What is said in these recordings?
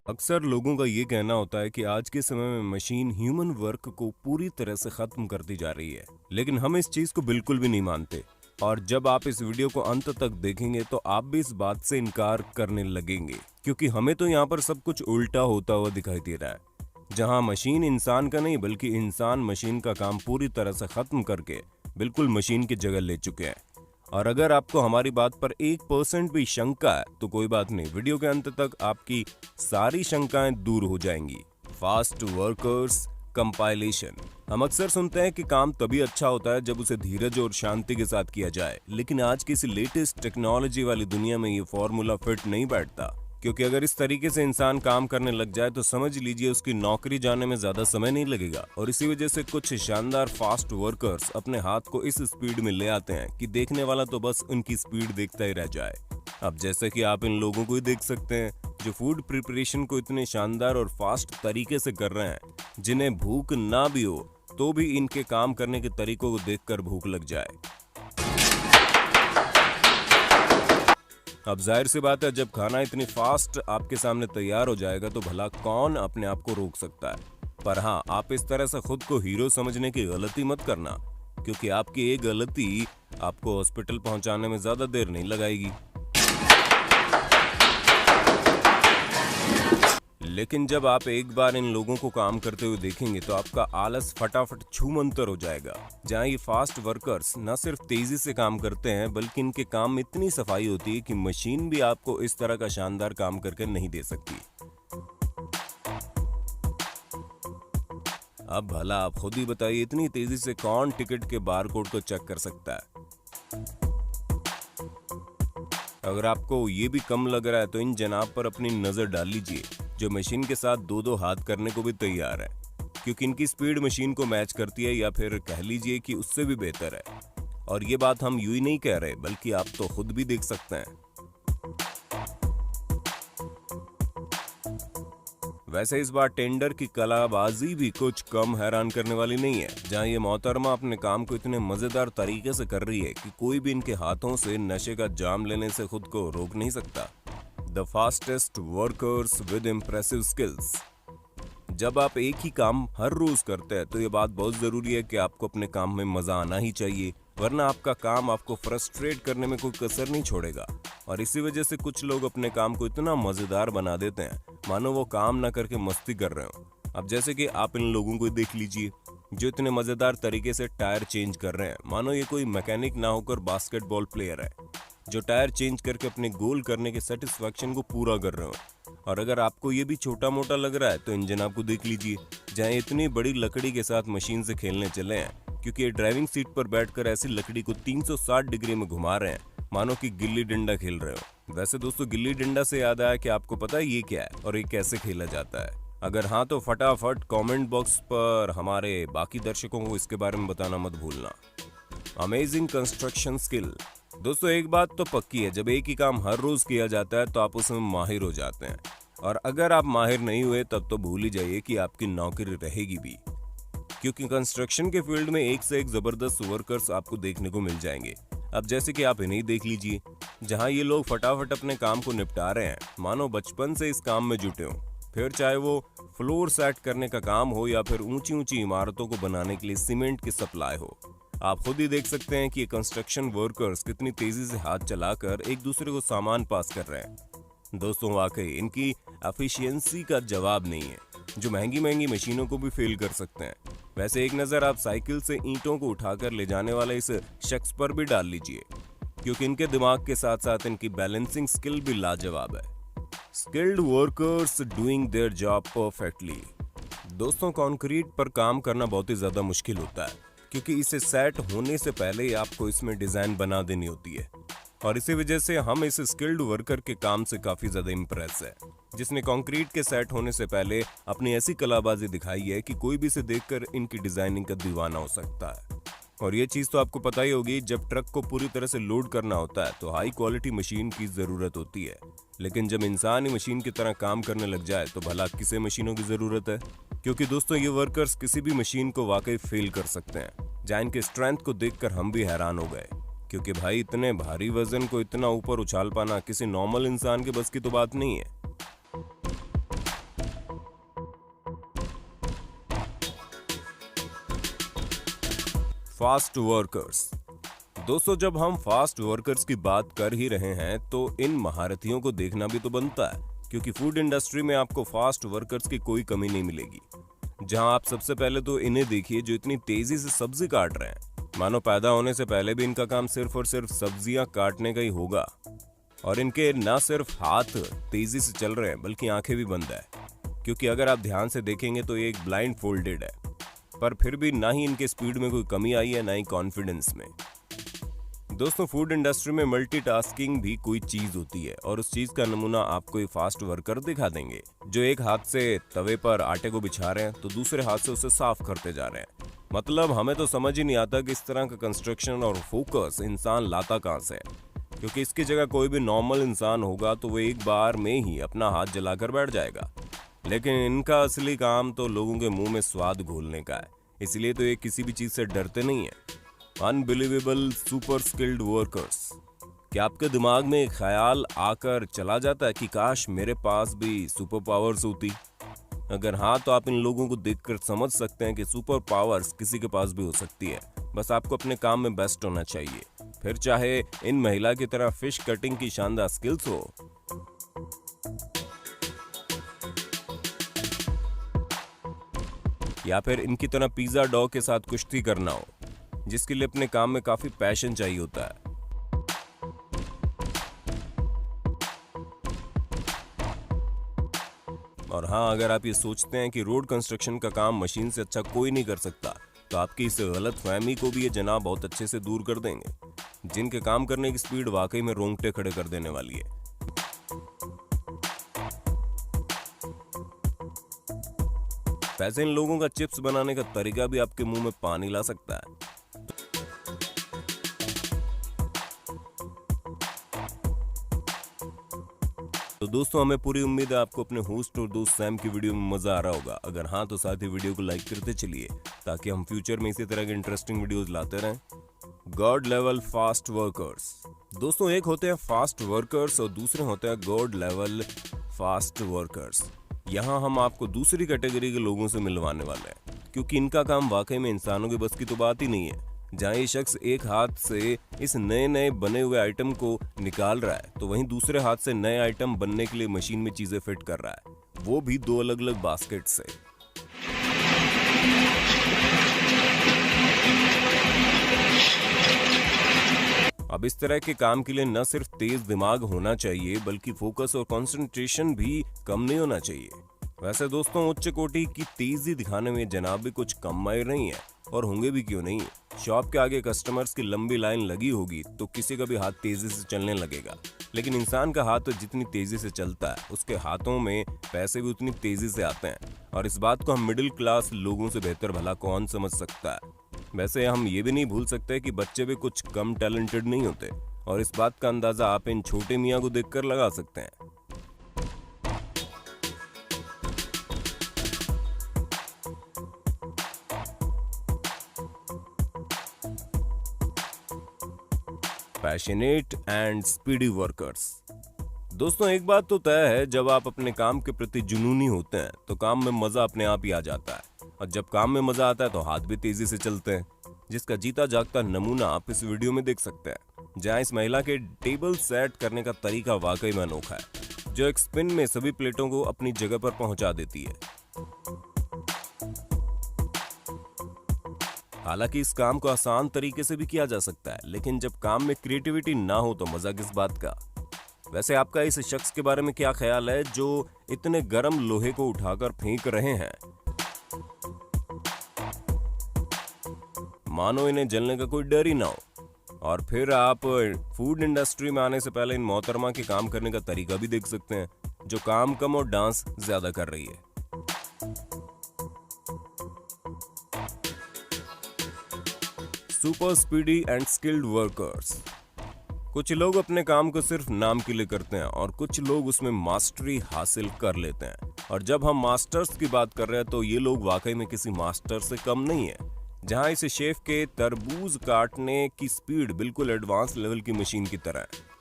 अक्सर लोगों का ये कहना होता है कि आज के समय में मशीन ह्यूमन वर्क को पूरी तरह से खत्म करती जा रही है, लेकिन हम इस चीज को बिल्कुल भी नहीं मानते। और जब आप इस वीडियो को अंत तक देखेंगे तो आप भी इस बात से इनकार करने लगेंगे, क्योंकि हमें तो यहाँ पर सब कुछ उल्टा होता हुआ दिखाई दे रहा है, जहाँ मशीन इंसान का नहीं बल्कि इंसान मशीन का काम पूरी तरह से खत्म करके बिल्कुल मशीन की जगह ले चुके हैं। और अगर आपको हमारी बात पर 1% भी शंका है तो कोई बात नहीं, वीडियो के अंत तक आपकी सारी शंकाएं दूर हो जाएंगी। Fast workers compilation. हम अक्सर सुनते हैं कि काम तभी अच्छा होता है जब उसे धीरज और शांति के साथ किया जाए, लेकिन आज की इस लेटेस्ट टेक्नोलॉजी वाली दुनिया में ये फॉर्मूला फिट नहीं बैठता, क्योंकि अगर इस तरीके से इंसान काम करने लग जाए तो समझ लीजिए उसकी नौकरी जाने में ज्यादा समय नहीं लगेगा। और इसी वजह से कुछ शानदार फास्ट वर्कर्स अपने हाथ को इस स्पीड में ले आते हैं कि देखने वाला तो बस उनकी स्पीड देखता ही रह जाए। अब जैसे कि आप इन लोगों को ही देख सकते हैं जो फूड प्रिपरेशन को इतने शानदार और फास्ट तरीके से कर रहे हैं, जिन्हें भूख ना भी हो तो भी इनके काम करने के तरीकों को देखकर भूख लग जाए। अब जाहिर सी बात है, जब खाना इतनी फास्ट आपके सामने तैयार हो जाएगा तो भला कौन अपने आप को रोक सकता है। पर हाँ, आप इस तरह से खुद को हीरो समझने की गलती मत करना, क्योंकि आपकी एक गलती आपको हॉस्पिटल पहुंचाने में ज्यादा देर नहीं लगाएगी। लेकिन जब आप एक बार इन लोगों को काम करते हुए देखेंगे तो आपका आलस फटाफट छूमंतर हो जाएगा। जहां ये फास्ट वर्कर्स न सिर्फ तेजी से काम करते हैं बल्कि इनके काम में इतनी सफाई होती है कि मशीन भी आपको इस तरह का शानदार काम करके नहीं दे सकती। अब भला आप खुद ही बताइए, इतनी तेजी से कौन टिकट के बारकोड को चेक कर सकता है। अगर आपको ये भी कम लग रहा है तो इन जनाब पर अपनी नजर डाल लीजिए, जो मशीन के साथ दो दो हाथ करने को भी तैयार है, क्योंकि इनकी स्पीड मशीन को मैच करती है, या फिर कह लीजिए कि उससे भी बेहतर है। और ये बात हम यूं ही नहीं कह रहे, बल्कि आप तो खुद भी देख सकते हैं। वैसे इस बार टेंडर की कलाबाजी भी कुछ कम हैरान करने वाली नहीं है, जहां ये मोहतरमा अपने काम को इतने मजेदार तरीके से कर रही है कि कोई भी इनके हाथों से नशे का जाम लेने से खुद को रोक नहीं सकता। The fastest workers with impressive skills. जब आप एक ही काम हर रोज करते हैं तो ये बात बहुत जरूरी है कि आपको अपने काम में मजा आना ही चाहिए, वरना आपका काम आपको फ्रस्ट्रेट करने में कोई कसर नहीं छोड़ेगा। और इसी वजह से कुछ लोग अपने काम को इतना मजेदार बना देते हैं मानो वो काम ना करके मस्ती कर रहे हो। अब जैसे कि आप इन लोगों को देख लीजिए जो इतने मजेदार तरीके से टायर चेंज कर रहे हैं, मानो ये कोई मैकेनिक ना होकर बास्केटबॉल प्लेयर है जो टायर चेंज करके अपने गोल करने के सेटिस्फैक्शन को पूरा कर रहे हो। और अगर आपको ये भी छोटा मोटा लग रहा है तो इन जनाब को देख लीजिए, जहाँ इतनी बड़ी लकड़ी के साथ मशीन से खेलने चले हैं, क्योंकि ये ड्राइविंग सीट पर बैठकर ऐसी लकड़ी को 360 डिग्री में घुमा रहे हैं मानो कि गिल्ली डंडा खेल रहे हो। वैसे दोस्तों, गिल्ली डंडा से याद आया कि आपको पता है ये क्या है और ये कैसे खेला जाता है? अगर हाँ तो फटाफट कमेंट बॉक्स पर हमारे बाकी दर्शकों को इसके बारे में बताना मत भूलना। Amazing construction skill. दोस्तों, एक बात तो पक्की है, जब एक ही काम हर रोज किया जाता है तो आप उसमें माहिर हो जाते हैं, और अगर आप माहिर नहीं हुए तब तो भूल ही जाइए कि आपकी नौकरी रहेगी भी, क्योंकि कंस्ट्रक्शन के फील्ड में एक से एक जबरदस्त वर्कर्स आपको देखने को मिल जाएंगे। अब जैसे कि आप इन्हें देख लीजिए, जहां ये लोग फटाफट अपने काम को निपटा रहे हैं मानो बचपन से इस काम में जुटे हों, फिर चाहे वो फ्लोर सेट करने का काम हो या फिर ऊंची ऊंची इमारतों को बनाने के लिए सीमेंट की सप्लाई हो। आप खुद ही देख सकते हैं कि ये कंस्ट्रक्शन वर्कर्स कितनी तेजी से हाथ चलाकर एक दूसरे को सामान पास कर रहे हैं। दोस्तों, वाकई इनकी एफिशिएंसी का जवाब नहीं है, जो महंगी महंगी मशीनों को भी फेल कर सकते हैं। वैसे एक नजर आप साइकिल से ईंटों को उठाकर ले जाने वाले इस शख्स पर भी डाल लीजिए, क्योंकि इनके दिमाग के साथ साथ इनकी बैलेंसिंग स्किल भी लाजवाब है। Skilled workers doing their job perfectly. दोस्तों, कंक्रीट पर काम करना बहुत ही ज्यादा मुश्किल होता है, क्योंकि इसे सेट होने से पहले ही आपको इसमें डिजाइन बना देनी होती है, और इसी वजह से हम इस स्किल्ड वर्कर के काम से काफी ज्यादा इम्प्रेस है, जिसने कंक्रीट के सेट होने से पहले अपनी ऐसी कलाबाजी दिखाई है कि कोई भी इसे देखकर इनकी डिजाइनिंग का दीवाना हो सकता है। और ये चीज तो आपको पता ही होगी, जब ट्रक को पूरी तरह से लोड करना होता है तो हाई क्वालिटी मशीन की जरूरत होती है, लेकिन जब इंसान ही मशीन की तरह काम करने लग जाए तो भला किसे मशीनों की जरूरत है? क्योंकि दोस्तों, ये वर्कर्स किसी भी मशीन को वाकई फेल कर सकते हैं। जहाँ इनके स्ट्रेंथ को देखकर हम भी हैरान हो गए, क्योंकि भाई इतने भारी वजन को इतना ऊपर उछाल पाना किसी नॉर्मल इंसान के बस की तो बात नहीं है। Fast workers. दोस्तों, जब हम फास्ट वर्कर्स की बात कर ही रहे हैं तो इन महारथियों को देखना भी तो बनता है, क्योंकि फूड इंडस्ट्री में आपको फास्ट वर्कर्स की कोई कमी नहीं मिलेगी। जहां आप सबसे पहले तो इन्हें देखिए जो इतनी तेजी से सब्जी काट रहे हैं, मानो पैदा होने से पहले भी इनका काम सिर्फ और सिर्फ सब्जियां काटने का ही होगा। और इनके ना सिर्फ हाथ तेजी से चल रहे हैं बल्कि आंखें भी बंद है, क्योंकि अगर आप ध्यान से देखेंगे तो ये एक ब्लाइंड फोल्डेड है। पर फिर भी ना ही इनके स्पीड में कोई कमी आई है, ना ही कॉन्फिडेंस में। दोस्तों, फूड इंडस्ट्री में मल्टीटास्किंग भी कोई चीज होती है, और उस चीज का नमूना आपको ये फास्ट वर्कर दिखा देंगे, जो एक हाथ से तवे पर आटे को बिछा रहे हैं तो दूसरे हाथ से उसे साफ करते जा रहे हैं। मतलब हमें तो समझ ही नहीं आता कि इस तरह का कंस्ट्रक्शन और फोकस इंसान लाता कहां से है, क्योंकि इसकी जगह कोई भी नॉर्मल इंसान होगा तो वो एक बार में ही अपना हाथ जलाकर बैठ जाएगा। लेकिन इनका असली काम तो लोगों के मुंह में स्वाद घोलने का है, इसलिए तो ये किसी भी चीज से डरते नहीं है। Unbelievable super skilled workers. क्या आपके दिमाग में एक ख्याल आकर चला जाता है कि काश मेरे पास भी सुपर पावर्स होती? अगर हाँ, तो आप इन लोगों को देखकर समझ सकते हैं कि सुपर पावर्स किसी के पास भी हो सकती है। बस आपको अपने काम में बेस्ट होना चाहिए, फिर चाहे इन महिला की तरह फिश कटिंग की शानदार स्किल्स हो, या फिर इनकी तरह पिज्जा डॉ के साथ कुश्ती करना हो, जिसके लिए अपने काम में काफी पैशन चाहिए होता है। और हाँ, अगर आप ये सोचते हैं कि रोड कंस्ट्रक्शन का काम मशीन से अच्छा कोई नहीं कर सकता, तो आपकी इस गलत फहमी को भी ये जनाब बहुत अच्छे से दूर कर देंगे, जिनके काम करने की स्पीड वाकई में रोंगटे खड़े कर देने वाली है। वैसे इन लोगों का चिप्स बनाने का तरीका भी आपके मुंह में पानी ला सकता है। तो दोस्तों, हमें पूरी उम्मीद है आपको अपने होस्ट और दोस्त सैम की वीडियो में मजा आ रहा होगा। अगर हाँ, तो साथ ही वीडियो को लाइक करते चलिए, ताकि हम फ्यूचर में इसी तरह के इंटरेस्टिंग वीडियोस लाते रहें। God level fast workers. दोस्तों, एक होते हैं फास्ट वर्कर्स और दूसरे होते हैं गॉड लेवल फास्ट वर्कर्स। यहाँ हम आपको दूसरी कैटेगरी के लोगों से मिलवाने वाले हैं, क्योंकि इनका काम वाकई में इंसानों के बस की तो बात ही नहीं है। जहाँ ये शख्स एक हाथ से इस नए नए बने हुए आइटम को निकाल रहा है, तो वहीं दूसरे हाथ से नए आइटम बनने के लिए मशीन में चीजें फिट कर रहा है, वो भी दो अलग अलग बास्केट से। अब इस तरह के काम के लिए न सिर्फ तेज दिमाग होना चाहिए, बल्कि फोकस और कंसंट्रेशन भी कम नहीं होना चाहिए। वैसे दोस्तों, उच्च कोटि की तेजी दिखाने में जनाब भी कुछ कम माहिर नहीं है, और होंगे भी क्यों नहीं। शॉप के आगे कस्टमर्स की लंबी लाइन लगी होगी तो किसी का भी हाथ तेजी से चलने लगेगा, लेकिन इंसान का हाथ तो जितनी तेजी से चलता है, उसके हाथों में पैसे भी उतनी तेजी से आते हैं। और इस बात को हम मिडिल क्लास लोगों से बेहतर भला कौन समझ सकता है। वैसे हम ये भी नहीं भूल सकते कि बच्चे भी कुछ कम टैलेंटेड नहीं होते, और इस बात का अंदाजा आप इन छोटे मियाँ को देखकर लगा सकते हैं। Passionate and speedy workers. दोस्तों, एक बात तो तय है, जब आप अपने काम के प्रति जुनूनी होते हैं तो काम में मजा अपने आप ही आ जाता है, और जब काम में मजा आता है तो हाथ भी तेजी से चलते हैं, जिसका जीता जागता नमूना आप इस वीडियो में देख सकते हैं, जहां इस महिला के टेबल सेट करने का तरीका वाकई में अनोखा है, जो एक स्पिन में सभी प्लेटों को अपनी जगह पर पहुंचा देती है। हालांकि इस काम को आसान तरीके से भी किया जा सकता है, लेकिन जब काम में क्रिएटिविटी ना हो तो मजा किस बात का। वैसे आपका इस शख्स के बारे में क्या ख्याल है जो इतने गर्म लोहे को उठाकर फेंक रहे हैं, मानो इन्हें जलने का कोई डर ही ना हो। और फिर आप फूड इंडस्ट्री में आने से पहले इन मोहतरमा के काम करने का तरीका भी देख सकते हैं, जो काम कम और डांस ज्यादा कर रही है। Super speedy and skilled workers. कुछ लोग अपने काम को सिर्फ नाम के लिए करते हैं, और कुछ लोग उसमें मास्टरी हासिल कर लेते हैं। और जब हम मास्टर्स की बात कर रहे हैं तो ये लोग वाकई में किसी मास्टर से कम नहीं है। जहां इस शेफ के तरबूज काटने की स्पीड बिल्कुल एडवांस लेवल की मशीन की तरह है।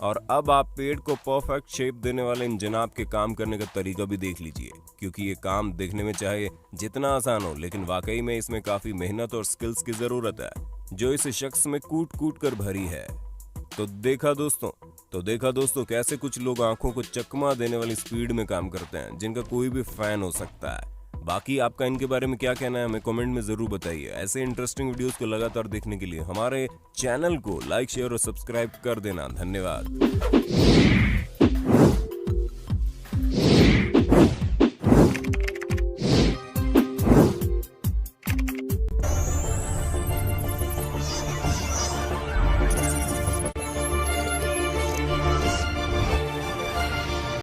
और अब आप पेड़ को परफेक्ट शेप देने वाले इन जनाब के काम करने का तरीका भी देख लीजिए। क्योंकि ये काम देखने में चाहे जितना आसान हो, लेकिन वाकई में इसमें काफी मेहनत और स्किल्स की जरूरत है जो इस शख्स में कूट कूट कर भरी है। तो देखा दोस्तों कैसे कुछ लोग आंखों को चकमा देने वाली स्पीड में काम करते हैं, जिनका कोई भी फैन हो सकता है। बाकी आपका इनके बारे में क्या कहना है हमें कमेंट में जरूर बताइए। ऐसे इंटरेस्टिंग वीडियोस को लगातार देखने के लिए हमारे चैनल को लाइक, शेयर और सब्सक्राइब कर देना। धन्यवाद।